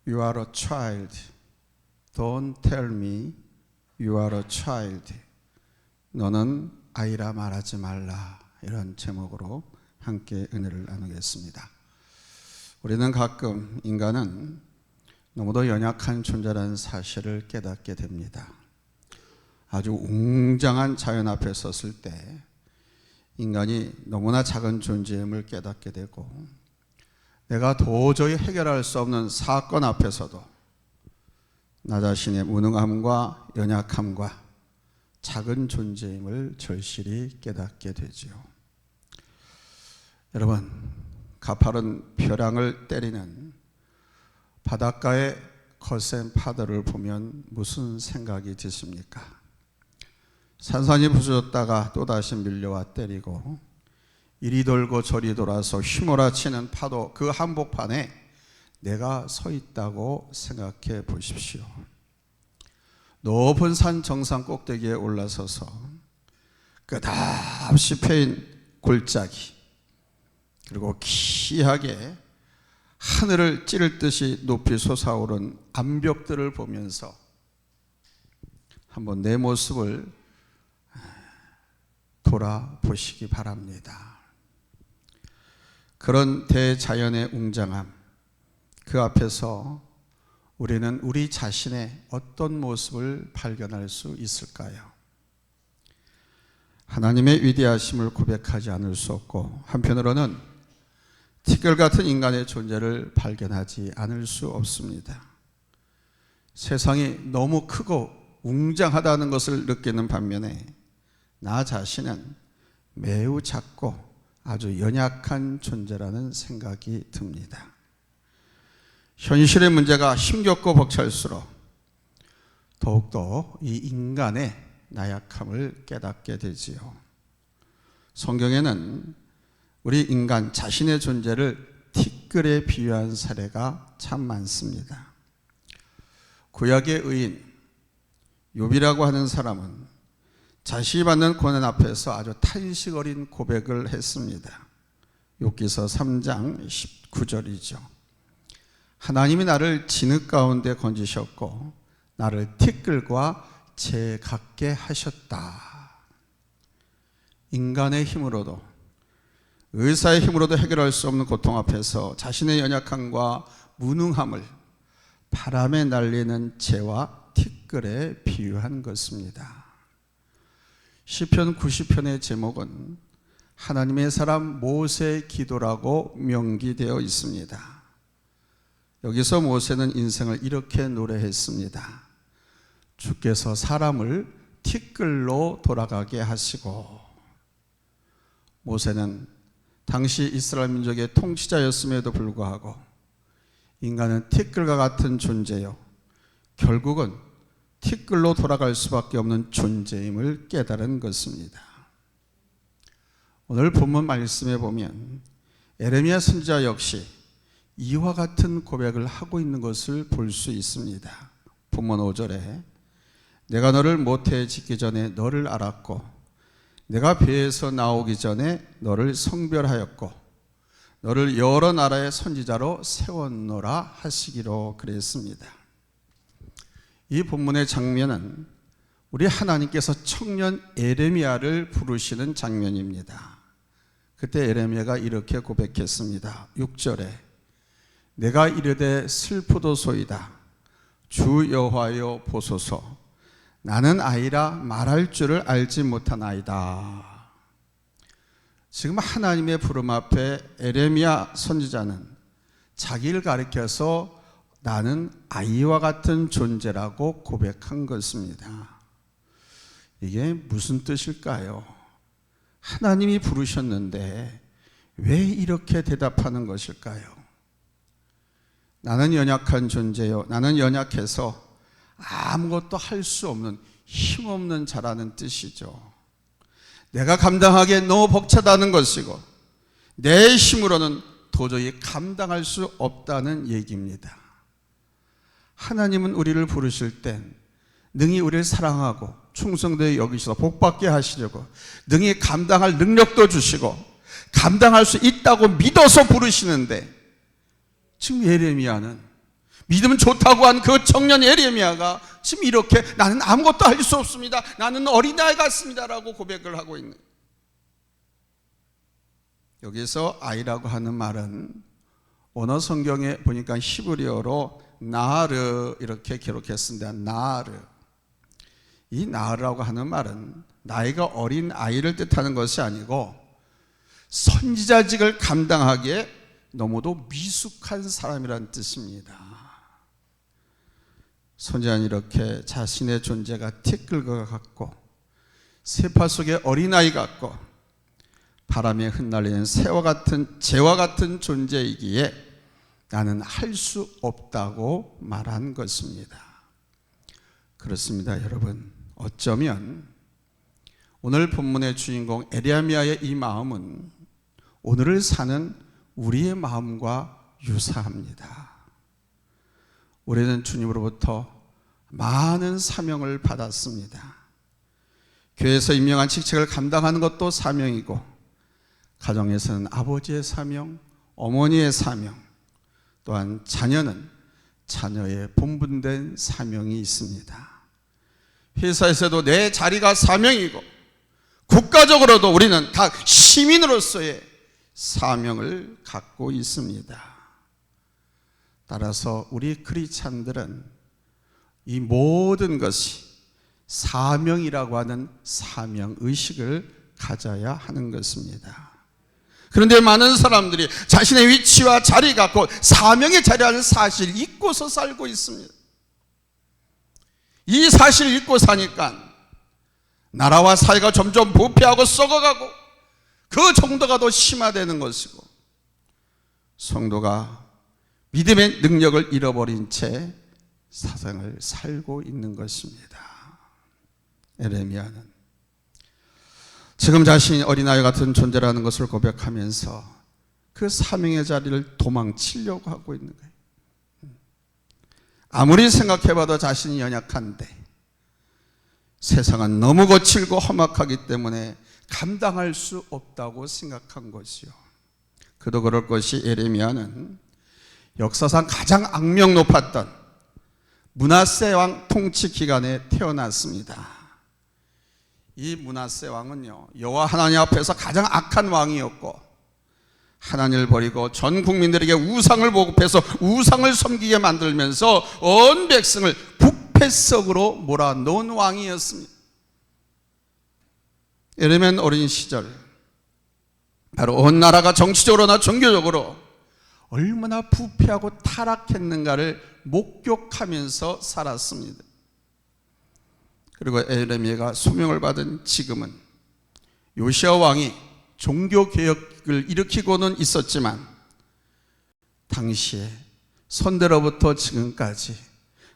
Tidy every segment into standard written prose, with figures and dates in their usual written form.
You are a child. Don't tell me you are a child. 너는 아이라 말하지 말라. 이런 제목으로 함께 은혜를 나누겠습니다. 우리는 가끔 인간은 너무도 연약한 존재라는 사실을 깨닫게 됩니다. 아주 웅장한 자연 앞에 섰을 때 인간이 너무나 작은 존재임을 깨닫게 되고, 내가 도저히 해결할 수 없는 사건 앞에서도 나 자신의 무능함과 연약함과 작은 존재임을 절실히 깨닫게 되지요. 여러분, 가파른 벼랑을 때리는 바닷가의 거센 파도를 보면 무슨 생각이 드십니까? 산산이 부서졌다가 또다시 밀려와 때리고 이리 돌고 저리 돌아서 휘몰아치는 파도, 그 한복판에 내가 서 있다고 생각해 보십시오. 높은 산 정상 꼭대기에 올라서서 끝없이 펴인 골짜기, 그리고 기이하게 하늘을 찌를 듯이 높이 솟아오른 암벽들을 보면서 한번 내 모습을 돌아보시기 바랍니다. 그런 대자연의 웅장함, 그 앞에서 우리는 우리 자신의 어떤 모습을 발견할 수 있을까요? 하나님의 위대하심을 고백하지 않을 수 없고, 한편으로는 티끌 같은 인간의 존재를 발견하지 않을 수 없습니다. 세상이 너무 크고 웅장하다는 것을 느끼는 반면에 나 자신은 매우 작고 아주 연약한 존재라는 생각이 듭니다. 현실의 문제가 힘겹고 벅찰수록 더욱더 이 인간의 나약함을 깨닫게 되지요. 성경에는 우리 인간 자신의 존재를 티끌에 비유한 사례가 참 많습니다. 구약의 의인 욥이라고 하는 사람은 자신이 받는 고난 앞에서 아주 탄식 어린 고백을 했습니다. 욥기서 3장 19절이죠. 하나님이 나를 진흙 가운데 건지셨고 나를 티끌과 재 같게 하셨다. 인간의 힘으로도, 의사의 힘으로도 해결할 수 없는 고통 앞에서 자신의 연약함과 무능함을 바람에 날리는 재와 티끌에 비유한 것입니다. 시편 90편의 제목은 하나님의 사람 모세의 기도라고 명기되어 있습니다. 여기서 모세는 인생을 이렇게 노래했습니다. 주께서 사람을 티끌로 돌아가게 하시고. 모세는 당시 이스라엘 민족의 통치자였음에도 불구하고 인간은 티끌과 같은 존재요, 결국은 티끌로 돌아갈 수밖에 없는 존재임을 깨달은 것입니다. 오늘 본문 말씀에 보면 에레미야 선지자 역시 이와 같은 고백을 하고 있는 것을 볼 수 있습니다. 본문 5절에 내가 너를 모태에 짓기 전에 너를 알았고 내가 배에서 나오기 전에 너를 성별하였고 너를 여러 나라의 선지자로 세웠노라 하시기로 그랬습니다. 이 본문의 장면은 우리 하나님께서 청년 에레미야를 부르시는 장면입니다. 그때 에레미야가 이렇게 고백했습니다. 6절에 내가 이르되 슬프도소이다. 주 여호와여 보소서. 나는 아이라 말할 줄을 알지 못하나이다. 지금 하나님의 부름 앞에 에레미야 선지자는 자기를 가리켜서 나는 아이와 같은 존재라고 고백한 것입니다. 이게 무슨 뜻일까요? 하나님이 부르셨는데 왜 이렇게 대답하는 것일까요? 나는 연약한 존재요, 나는 연약해서 아무것도 할 수 없는 힘없는 자라는 뜻이죠. 내가 감당하기에 너무 벅차다는 것이고 내 힘으로는 도저히 감당할 수 없다는 얘기입니다. 하나님은 우리를 부르실 땐 능히 우리를 사랑하고 충성되게 여기셔서 복받게 하시려고 능히 감당할 능력도 주시고 감당할 수 있다고 믿어서 부르시는데, 지금 예레미야는 믿음 좋다고 한 그 청년 에레미야가 지금 이렇게 나는 아무것도 할 수 없습니다, 나는 어린아이 같습니다라고 고백을 하고 있는. 여기서 아이라고 하는 말은 언어 성경에 보니까 히브리어로 나르 이렇게 기록했습니다. 나르. 이 나르라고 하는 말은 나이가 어린 아이를 뜻하는 것이 아니고 선지자직을 감당하기에 너무도 미숙한 사람이란 뜻입니다. 선지자는 이렇게 자신의 존재가 티끌과 같고 세파 속의 어린아이 같고 바람에 흩날리는 새와 같은 재와 같은 존재이기에 나는 할 수 없다고 말한 것입니다. 그렇습니다, 여러분. 어쩌면 오늘 본문의 주인공 에레미야의 이 마음은 오늘을 사는 우리의 마음과 유사합니다. 우리는 주님으로부터 많은 사명을 받았습니다. 교회에서 임명한 직책을 감당하는 것도 사명이고, 가정에서는 아버지의 사명, 어머니의 사명, 또한 자녀는 자녀의 본분된 사명이 있습니다. 회사에서도 내 자리가 사명이고, 국가적으로도 우리는 각 시민으로서의 사명을 갖고 있습니다. 따라서 우리 크리스찬들은 이 모든 것이 사명이라고 하는 사명의식을 가져야 하는 것입니다. 그런데 많은 사람들이 자신의 위치와 자리 갖고 사명의 자리라는 사실을 잊고서 살고 있습니다. 이 사실을 잊고 사니까 나라와 사회가 점점 부패하고 썩어가고 그 정도가 더 심화되는 것이고, 성도가 믿음의 능력을 잃어버린 채 사상을 살고 있는 것입니다. 에레미야는 지금 자신이 어린아이 같은 존재라는 것을 고백하면서 그 사명의 자리를 도망치려고 하고 있는 거예요. 아무리 생각해봐도 자신이 연약한데 세상은 너무 거칠고 험악하기 때문에 감당할 수 없다고 생각한 것이요. 그도 그럴 것이 에레미야는 역사상 가장 악명 높았던 므낫세 왕 통치 기간에 태어났습니다. 이 므낫세 왕은요, 여호와 하나님 앞에서 가장 악한 왕이었고, 하나님을 버리고 전 국민들에게 우상을 보급해서 우상을 섬기게 만들면서 온 백성을 부패 속으로 몰아넣은 왕이었습니다. 에레미야는 어린 시절 바로 온 나라가 정치적으로나 종교적으로 얼마나 부패하고 타락했는가를 목격하면서 살았습니다. 그리고 에레미야가 소명을 받은 지금은 요시야 왕이 종교개혁을 일으키고는 있었지만 당시에 선대로부터 지금까지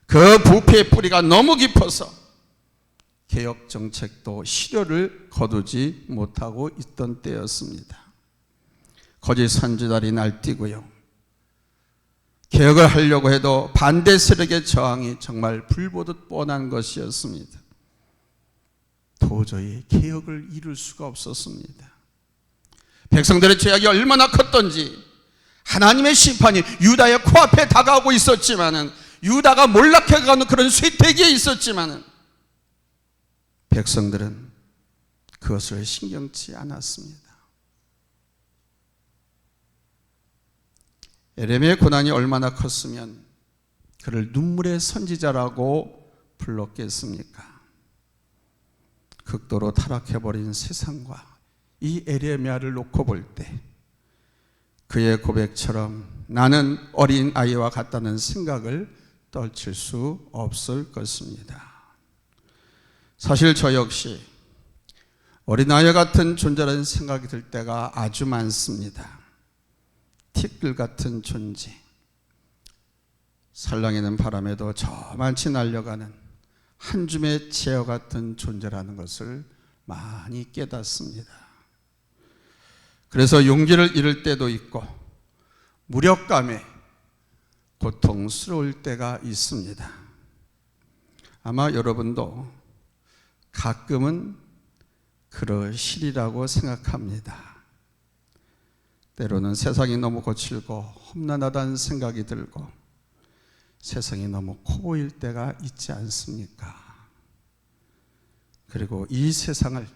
그 부패의 뿌리가 너무 깊어서 개혁 정책도 실효를 거두지 못하고 있던 때였습니다. 거짓 선지자들이 날뛰고요, 개혁을 하려고 해도 반대 세력의 저항이 정말 불보듯 뻔한 것이었습니다. 도저히 개혁을 이룰 수가 없었습니다. 백성들의 죄악이 얼마나 컸던지 하나님의 심판이 유다의 코앞에 다가오고 있었지만은, 유다가 몰락해가는 그런 쇠퇴기에 있었지만은 백성들은 그것을 신경치 않았습니다. 에레미야의 고난이 얼마나 컸으면 그를 눈물의 선지자라고 불렀겠습니까? 극도로 타락해버린 세상과 이 에레미야를 놓고 볼 때 그의 고백처럼 나는 어린 아이와 같다는 생각을 떨칠 수 없을 것입니다. 사실 저 역시 어린아이 같은 존재라는 생각이 들 때가 아주 많습니다. 티끌 같은 존재, 살랑이는 바람에도 저만치 날려가는 한 줌의 재와 같은 존재라는 것을 많이 깨닫습니다. 그래서 용기를 잃을 때도 있고 무력감에 고통스러울 때가 있습니다. 아마 여러분도 가끔은 그러시리라고 생각합니다. 때로는 세상이 너무 거칠고 험난하다는 생각이 들고 세상이 너무 커 보일 때가 있지 않습니까? 그리고 이 세상을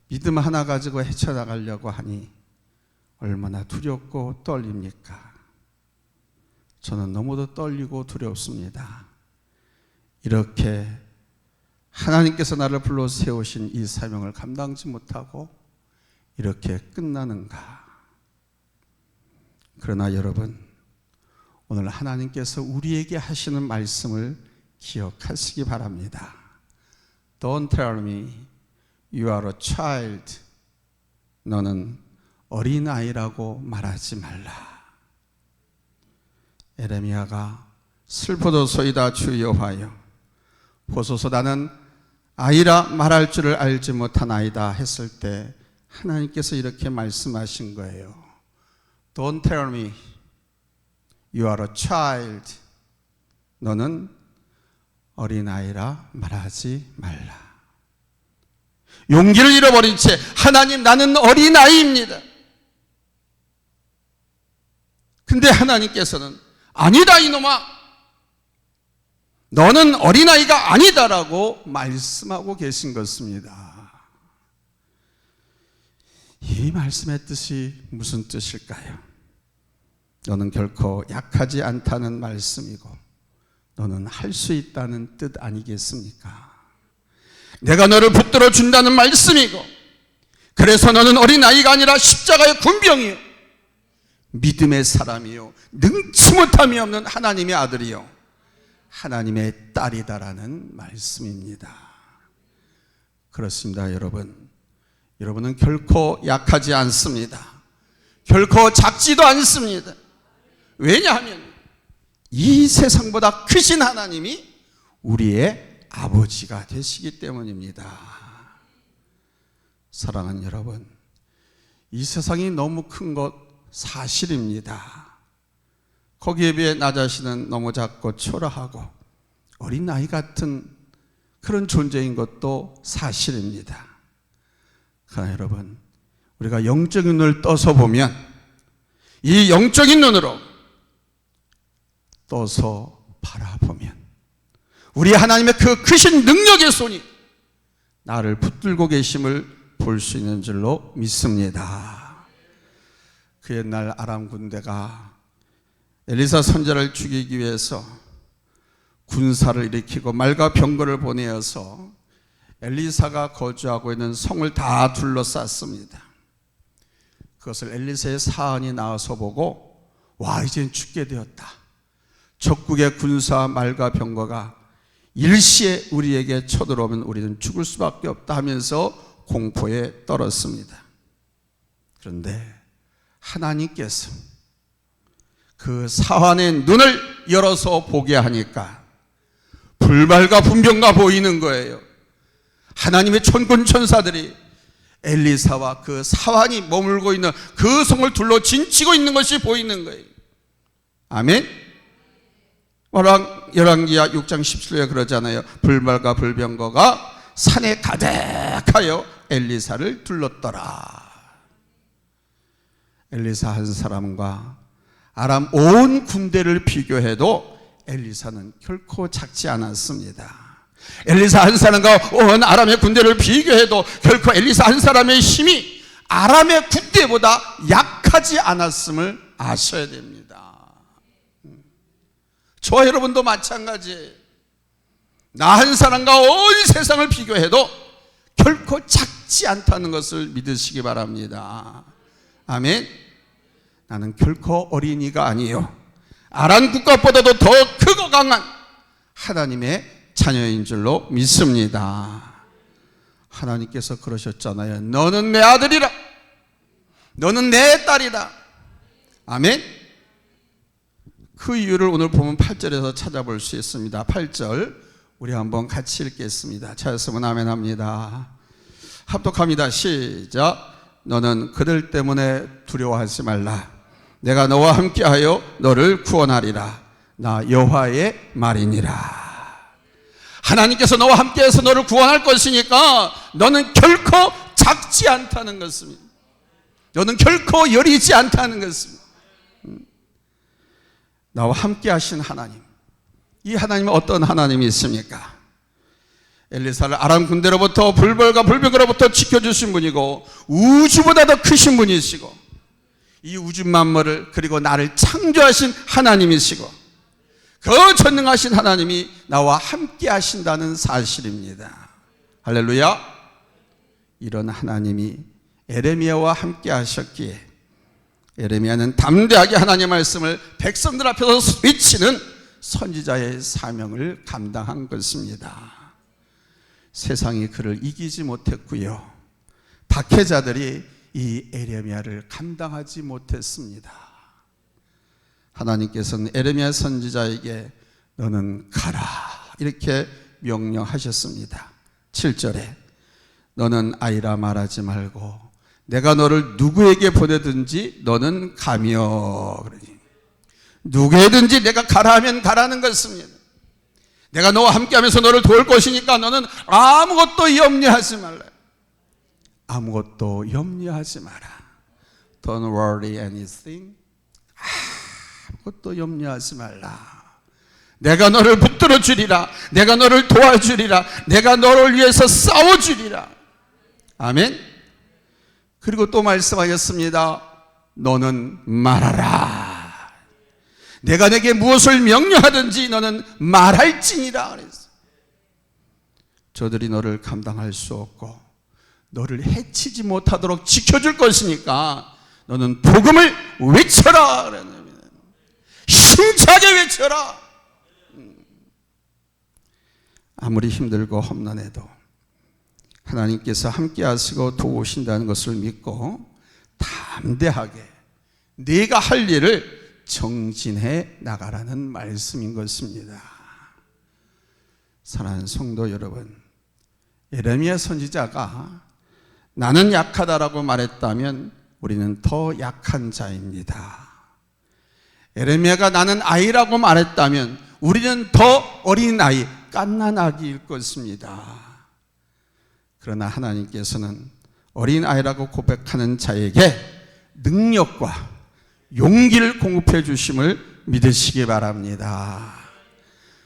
믿음 하나 가지고 헤쳐나가려고 하니 얼마나 두렵고 떨립니까? 저는 너무도 떨리고 두렵습니다. 이렇게 하나님께서 나를 불러 세우신 이 사명을 감당하지 못하고 이렇게 끝나는가? 그러나 여러분, 오늘 하나님께서 우리에게 하시는 말씀을 기억하시기 바랍니다. Don't tell me you are a child. 너는 어린아이라고 말하지 말라. 에레미야가 슬프도소이다 주 여호와여, 보소서 나는 아이라 말할 줄을 알지 못하나이다 했을 때 하나님께서 이렇게 말씀하신 거예요. Don't tell me you are a child. 너는 어린아이라 말하지 말라. 용기를 잃어버린 채 하나님 나는 어린아이입니다. 근데 하나님께서는 아니다 이놈아, 너는 어린아이가 아니다라고 말씀하고 계신 것입니다. 이 말씀의 뜻이 무슨 뜻일까요? 너는 결코 약하지 않다는 말씀이고 너는 할 수 있다는 뜻 아니겠습니까? 내가 너를 붙들어 준다는 말씀이고, 그래서 너는 어린아이가 아니라 십자가의 군병이요 믿음의 사람이요 능치 못함이 없는 하나님의 아들이요 하나님의 딸이다라는 말씀입니다. 그렇습니다. 여러분은 결코 약하지 않습니다. 결코 작지도 않습니다. 왜냐하면 이 세상보다 크신 하나님이 우리의 아버지가 되시기 때문입니다. 사랑하는 여러분, 이 세상이 너무 큰 것 사실입니다. 거기에 비해 나 자신은 너무 작고 초라하고 어린아이 같은 그런 존재인 것도 사실입니다. 그러나 여러분, 우리가 영적인 눈을 떠서 보면 이 영적인 눈으로 떠서 바라보면 우리 하나님의 그 크신 능력의 손이 나를 붙들고 계심을 볼 수 있는 줄로 믿습니다. 그 옛날 아람 군대가 엘리사 선지자를 죽이기 위해서 군사를 일으키고 말과 병거를 보내어서 엘리사가 거주하고 있는 성을 다 둘러쌌습니다. 그것을 엘리사의 사환이 나와서 보고, 와, 이젠 죽게 되었다. 적국의 군사 말과 병거가 일시에 우리에게 쳐들어오면 우리는 죽을 수밖에 없다 하면서 공포에 떨었습니다. 그런데 하나님께서 그 사환의 눈을 열어서 보게 하니까 불말과 분병과 보이는 거예요. 하나님의 천군 천사들이 엘리사와 그 사환이 머물고 있는 그 성을 둘러 진치고 있는 것이 보이는 거예요. 아멘. 열왕기하 6장 17절에 그러잖아요. 불말과 불병거가 산에 가득하여 엘리사를 둘렀더라. 엘리사 한 사람과 아람 온 군대를 비교해도 엘리사는 결코 작지 않았습니다. 엘리사 한 사람과 온 아람의 군대를 비교해도 결코 엘리사 한 사람의 힘이 아람의 군대보다 약하지 않았음을 아셔야 됩니다. 저와 여러분도 마찬가지예요. 나 한 사람과 온 세상을 비교해도 결코 작지 않다는 것을 믿으시기 바랍니다. 아멘. 나는 결코 어린이가 아니에요. 아람 국가보다도 더 크고 강한 하나님의 자녀인 줄로 믿습니다. 하나님께서 그러셨잖아요. 너는 내 아들이라. 너는 내 딸이다. 아멘. 그 이유를 오늘 보면 8절에서 찾아볼 수 있습니다. 8절 우리 한번 같이 읽겠습니다. 찾았으면 아멘 합니다. 합독합니다. 시작. 너는 그들 때문에 두려워하지 말라. 내가 너와 함께하여 너를 구원하리라. 나 여호와의 말이니라. 하나님께서 너와 함께해서 너를 구원할 것이니까 너는 결코 작지 않다는 것입니다. 너는 결코 여리지 않다는 것입니다. 나와 함께 하신 하나님, 이 하나님은 어떤 하나님이 있습니까? 엘리사를 아람 군대로부터 불벌과 불병으로부터 지켜주신 분이고 우주보다 더 크신 분이시고 이 우주 만물을 그리고 나를 창조하신 하나님이시고 그 전능하신 하나님이 나와 함께 하신다는 사실입니다. 할렐루야. 이런 하나님이 에레미야와 함께 하셨기에 에레미야는 담대하게 하나님의 말씀을 백성들 앞에서 외치는 선지자의 사명을 감당한 것입니다. 세상이 그를 이기지 못했고요, 박해자들이 이 에레미야를 감당하지 못했습니다. 하나님께서는 에레미야 선지자에게 너는 가라 이렇게 명령하셨습니다. 7절에 너는 아이라 말하지 말고 내가 너를 누구에게 보내든지 너는 가며, 그러니 누구에든지 내가 가라 하면 가라는 것입니다. 내가 너와 함께하면서 너를 도울 것이니까 너는 아무것도 염려하지 말라. 아무것도 염려하지 마라. Don't worry anything. 아무것도 염려하지 말라. 내가 너를 붙들어 주리라. 내가 너를 도와주리라. 내가 너를 위해서 싸워주리라. 아멘. 그리고 또 말씀하셨습니다. 너는 말하라. 내가 내게 무엇을 명령하든지 너는 말할지니라 그랬어요. 저들이 너를 감당할 수 없고 너를 해치지 못하도록 지켜줄 것이니까 너는 복음을 외쳐라. 힘차게 외쳐라. 아무리 힘들고 험난해도 하나님께서 함께 하시고 도우신다는 것을 믿고 담대하게 네가 할 일을 정진해 나가라는 말씀인 것입니다. 사랑하는 성도 여러분, 에레미야 선지자가 나는 약하다라고 말했다면 우리는 더 약한 자입니다. 에레미야가 나는 아이라고 말했다면 우리는 더 어린 아이, 갓난 아기일 것입니다. 그러나 하나님께서는 어린 아이라고 고백하는 자에게 능력과 용기를 공급해 주심을 믿으시기 바랍니다.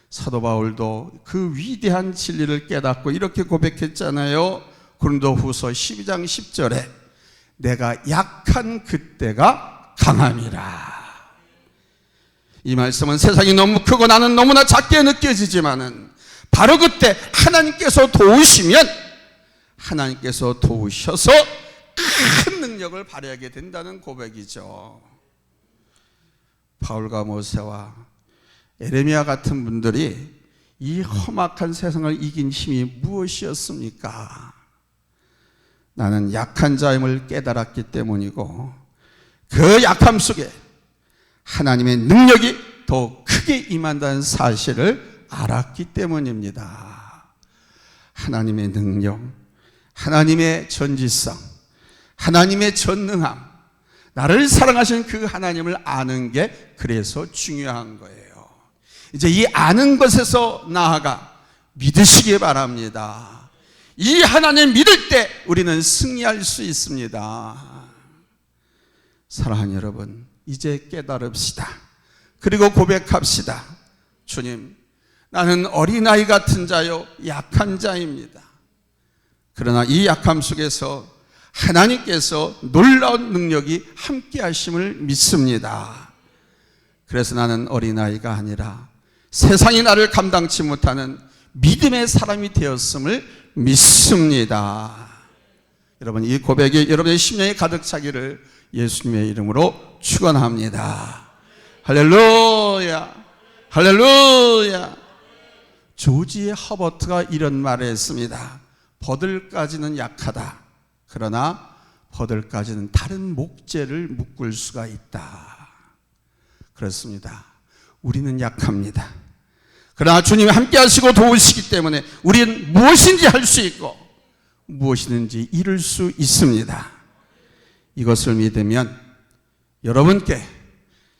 사도 바울도 그 위대한 진리를 깨닫고 이렇게 고백했잖아요. 고린도후서 12장 10절에 내가 약한 그때가 강함이라. 이 말씀은 세상이 너무 크고 나는 너무나 작게 느껴지지만은 바로 그때 하나님께서 도우시면 하나님께서 도우셔서 큰 능력을 발휘하게 된다는 고백이죠. 바울과 모세와 에레미야 같은 분들이 이 험악한 세상을 이긴 힘이 무엇이었습니까? 나는 약한 자임을 깨달았기 때문이고 그 약함 속에 하나님의 능력이 더 크게 임한다는 사실을 알았기 때문입니다. 하나님의 능력, 하나님의 전지성, 하나님의 전능함, 나를 사랑하신 그 하나님을 아는 게 그래서 중요한 거예요. 이제 이 아는 것에서 나아가 믿으시기 바랍니다. 이 하나님 믿을 때 우리는 승리할 수 있습니다. 사랑하는 여러분, 이제 깨달읍시다. 그리고 고백합시다. 주님, 나는 어린아이 같은 자요, 약한 자입니다. 그러나 이 약함 속에서 하나님께서 놀라운 능력이 함께 하심을 믿습니다. 그래서 나는 어린아이가 아니라 세상이 나를 감당치 못하는 믿음의 사람이 되었음을 믿습니다. 여러분, 이 고백이 여러분의 심령에 가득 차기를 예수님의 이름으로 축원합니다. 할렐루야, 할렐루야. 조지 허버트가 이런 말을 했습니다. 버들까지는 약하다. 그러나 버들까지는 다른 목재를 묶을 수가 있다. 그렇습니다. 우리는 약합니다. 그러나 주님이 함께 하시고 도우시기 때문에 우리는 무엇인지 할 수 있고 무엇이든지 이룰 수 있습니다. 이것을 믿으면 여러분께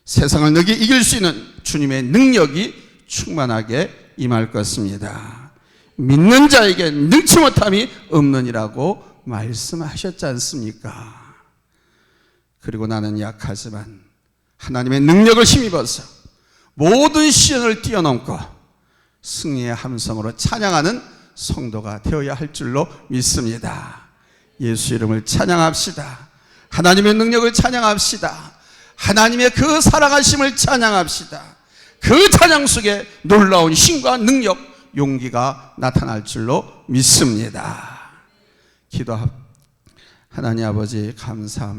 세상을 능히 이길 수 있는 주님의 능력이 충만하게 임할 것입니다. 믿는 자에게 능치 못함이 없느니라고 말씀하셨지 않습니까? 그리고 나는 약하지만 하나님의 능력을 힘입어서 모든 시련을 뛰어넘고 승리의 함성으로 찬양하는 성도가 되어야 할 줄로 믿습니다. 예수 이름을 찬양합시다. 하나님의 능력을 찬양합시다. 하나님의 그 사랑하심을 찬양합시다. 그 찬양 속에 놀라운 힘과 능력, 용기가 나타날 줄로 믿습니다. 기도합니다. 하나님 아버지 감사합니다.